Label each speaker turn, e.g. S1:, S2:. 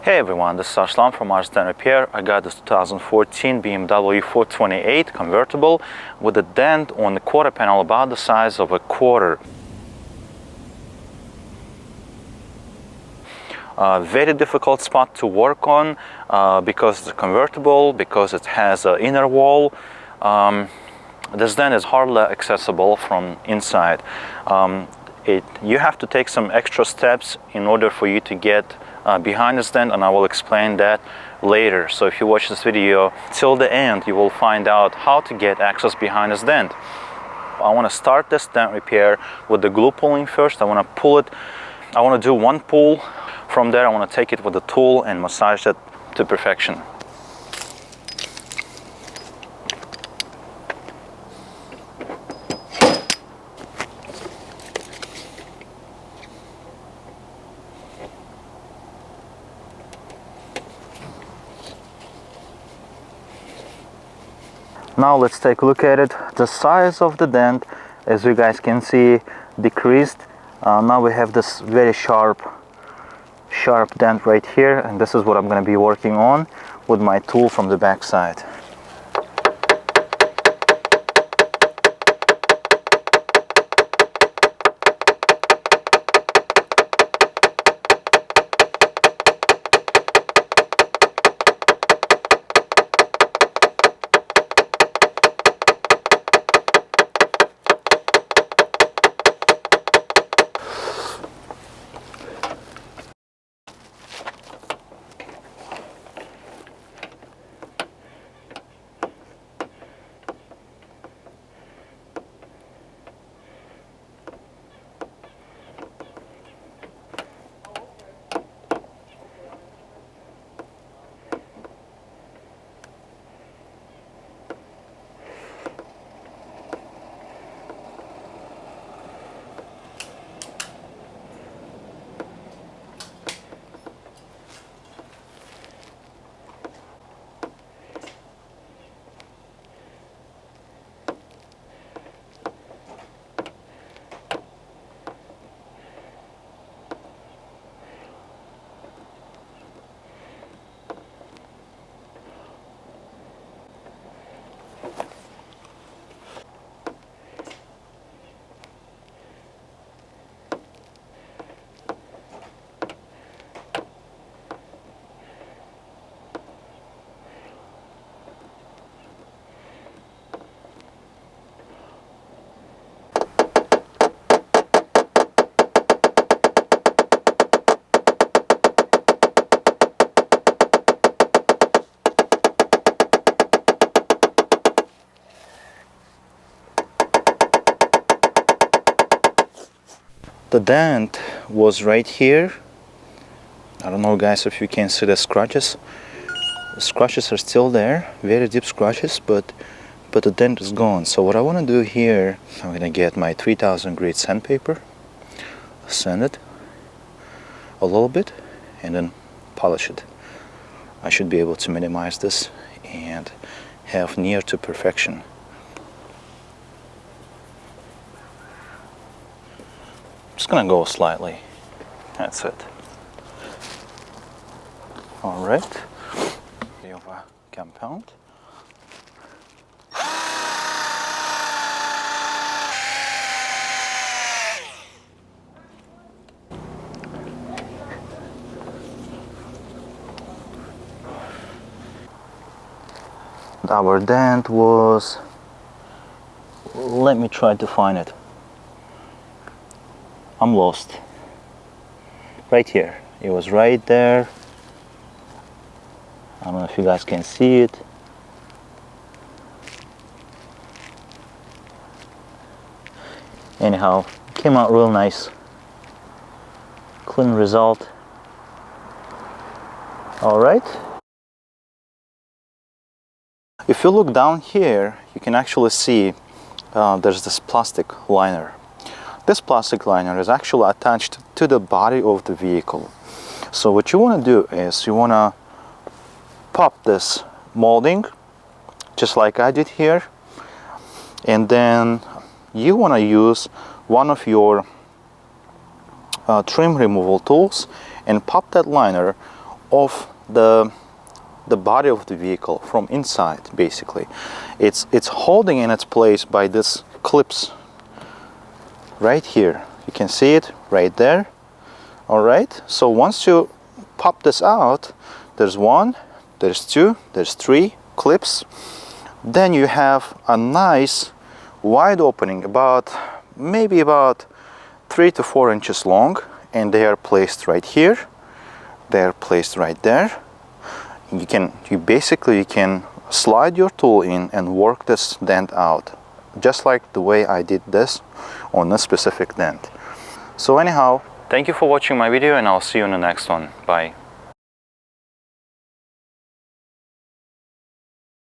S1: Hey everyone, this is Arslan from Ars Dent Repair. I got this 2014 BMW 428 convertible with a dent on the quarter panel about the size of a quarter. Very difficult spot to work on because it's a convertible, because it has an inner wall. This dent is hardly accessible from inside. You have to take some extra steps in order for you to get behind this dent, and I will explain that later. So if you watch this video till the end, you will find out how to get access behind this dent. I want to start this dent repair with the glue pulling first. I want to pull it. I want to do one pull. From there I want to take it with the tool and massage it to perfection. Now let's take a look at it. The size of the dent, as you guys can see, decreased. Now we have this very sharp dent right here, and this is what I'm going to be working on with my tool from the back side. The dent was right here. I don't know, guys, if you can see the scratches. The scratches are still there, very deep scratches, but the dent is gone. So what I want to do here, I'm gonna get my 3000 grit sandpaper, sand it a little bit, and then polish it. I should be able to minimize this and have near to perfection. Just gonna go slightly. That's it. All right. Over compound. Our dent was. Let me try to find it. I'm lost. Right here. It was right there. I don't know if you guys can see it. Anyhow, it came out real nice. Clean result. All right. If you look down here, you can actually see there's this plastic liner. This plastic liner is actually attached to the body of the vehicle. So what you want to do is you want to pop this molding just like I did here, and then you want to use one of your trim removal tools and pop that liner of the body of the vehicle from inside. Basically, it's holding in its place by this clips right here. You can see it right there. All right, so once you pop this out, there's one, there's two, there's three clips. Then you have a nice wide opening, maybe about 3 to 4 inches long, and they are placed right here. They are placed right there. You can slide your tool in and work this dent out, just like the way I did this on this specific dent. So anyhow, thank you for watching my video, and I'll see you in the next one. Bye.